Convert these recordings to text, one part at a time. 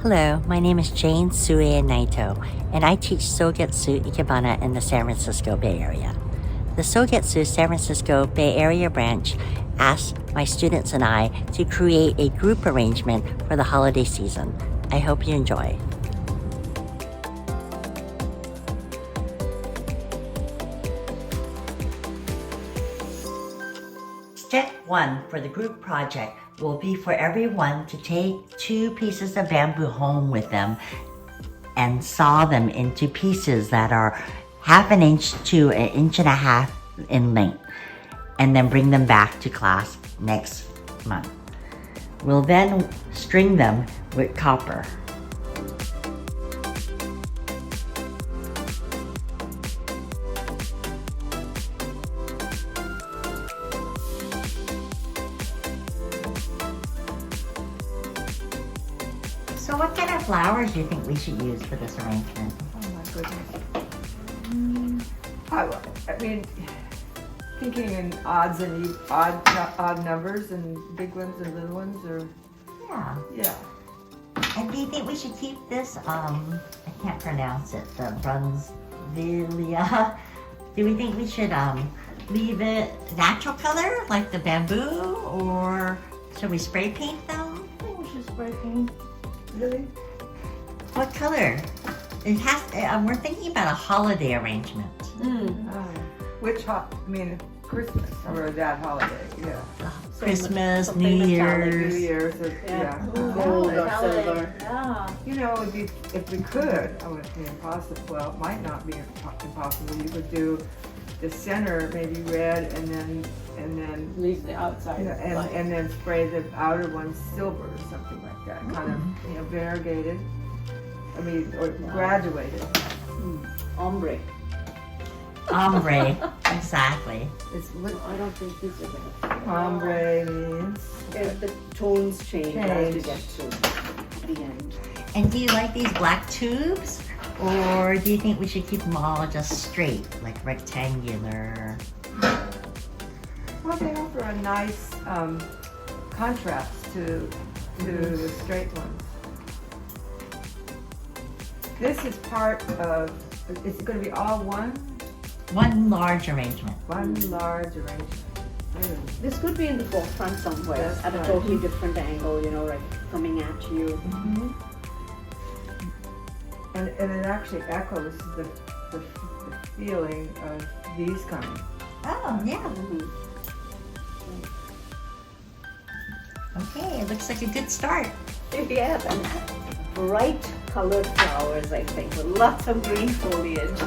Hello, my name is Jane Suiei Naito, and I teach Sogetsu Ikebana in the San Francisco Bay Area. The Sogetsu San Francisco Bay Area branch asked my students and I to create a group arrangement for the holiday season. I hope you enjoy. Step 1 for the group project will be for everyone to take 2 pieces of bamboo home with them and saw them into pieces that are 1/2 inch to 1.5 inches in length, and then bring them back to class next month. We'll then string them with copper. So what kind of flowers do you think we should use for this arrangement? Oh my goodness. I mean, thinking in odd numbers and big ones and little ones, or Yeah. And do you think we should keep this, I can't pronounce it, the Brunsvilia? Do we think we should leave it natural color, like the bamboo, or should we spray paint them? I think we should spray paint. really? What color? It has. We're thinking about a holiday arrangement. Christmas or that holiday, yeah. Christmas, something New metallic. New Year's. Year's, or, yeah. Gold or silver. Yeah. You know, if we could, I would be impossible. Well, it might not be impossible. You could do the center maybe red, and then Leave the outside. you know, black. and then spray the outer ones silver or something like that. Kind of variegated. I mean, or graduated. Ombre. Ombre. Exactly. It's what I don't think these are gonna. ombre means. If the tones change as we Change. get to the end. And do you like these black tubes? Or do you think we should keep them all just straight, like rectangular? Well, they offer a nice contrast to the straight ones. This is part of. It's going to be all one One large arrangement. large arrangement. This could be in the forefront somewhere, That's at a right. totally different angle, like coming at you. And it actually echoes the feeling of these coming. Oh, yeah. Mhm. Okay, it looks like a good start. Yeah, and bright colored flowers, I think, with lots of green foliage.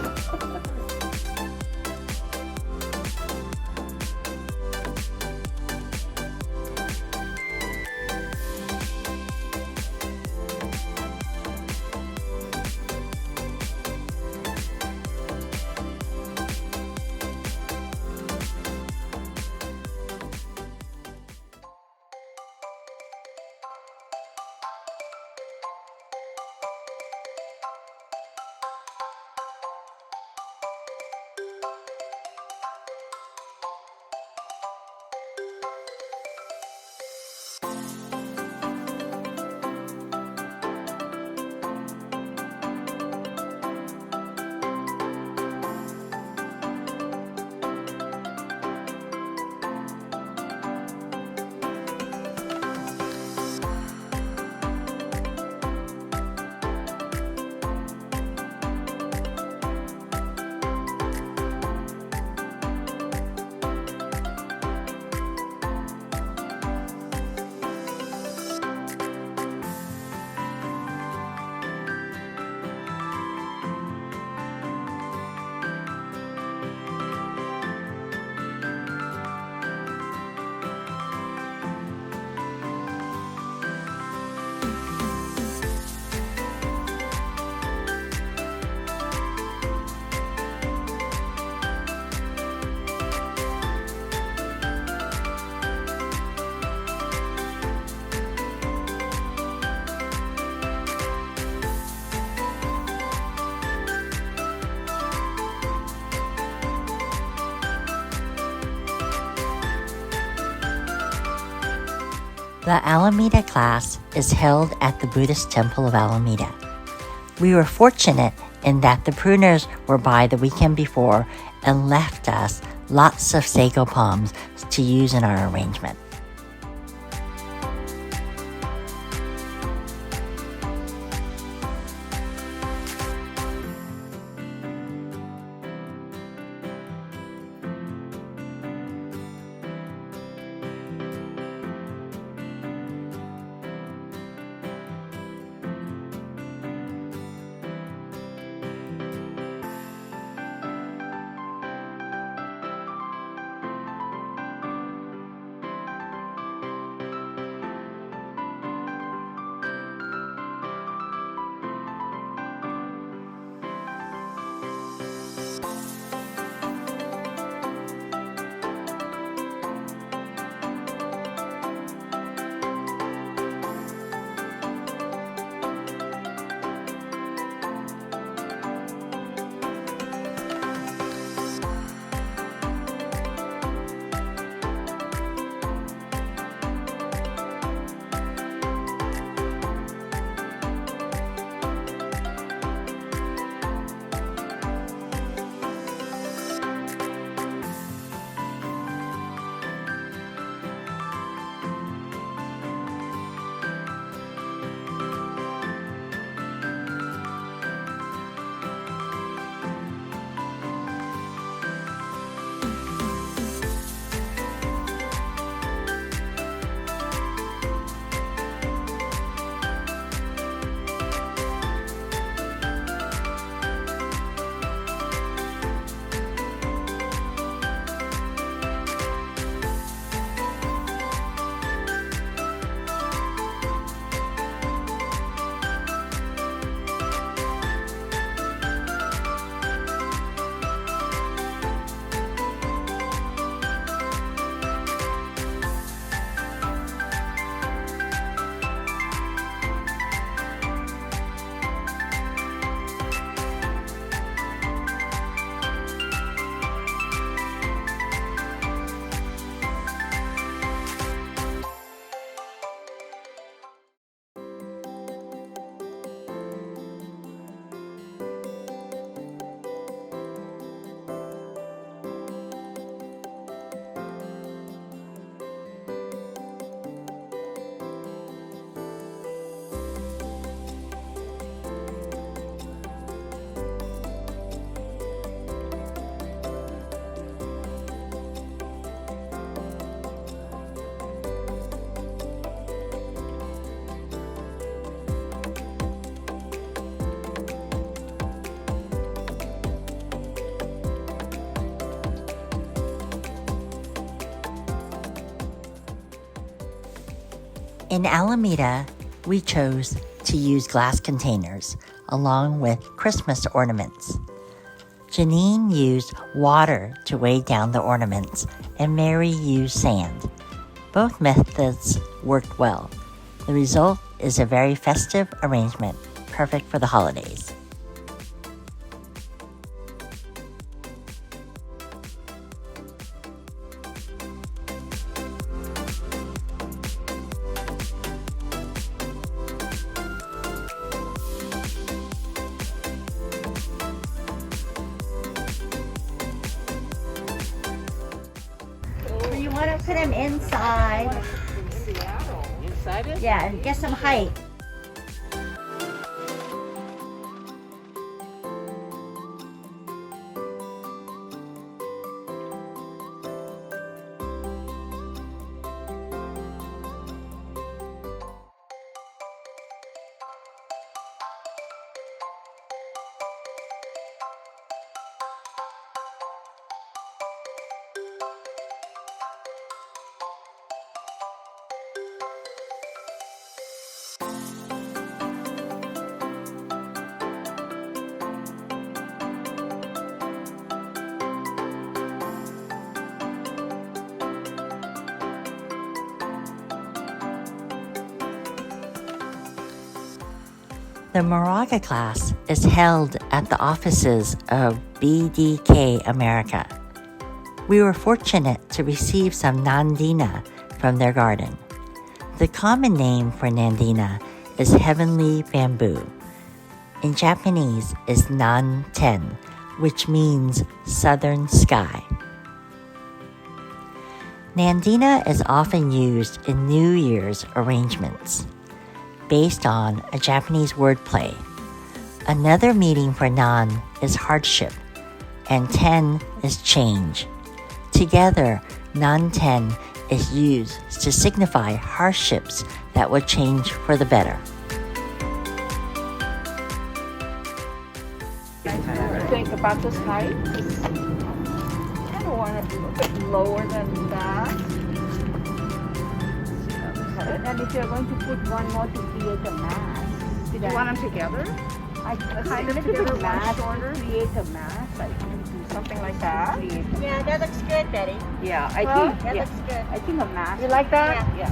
The Alameda class is held at the Buddhist Temple of Alameda. We were fortunate in that the pruners were by the weekend before and left us lots of sago palms to use in our arrangement. In Alameda, we chose to use glass containers along with Christmas ornaments. Janine used water to weigh down the ornaments, and Mary used sand. Both methods worked well. The result is a very festive arrangement, perfect for the holidays. You want to put them inside. Inside it? Yeah, and get some height. The Moraga class is held at the offices of BDK America. We were fortunate to receive some nandina from their garden. The common name for Nandina is heavenly bamboo. In Japanese is Nan-ten, which means southern sky. Nandina is often used in New Year's arrangements, based on a Japanese wordplay. Another meaning for nan is hardship, and ten is change. Together, nan-ten is used to signify hardships that will change for the better. Think about this height. I don't want it a little bit lower than that. And if you're going to put one more to create a mass. Did you want them together? I Kind of think it's together, a mass, one shorter? create a mass. I can do Something like that? create a Yeah, that looks good, Betty. Yeah, I Huh? think That yeah, looks good. I think a mass. You like that? Yeah.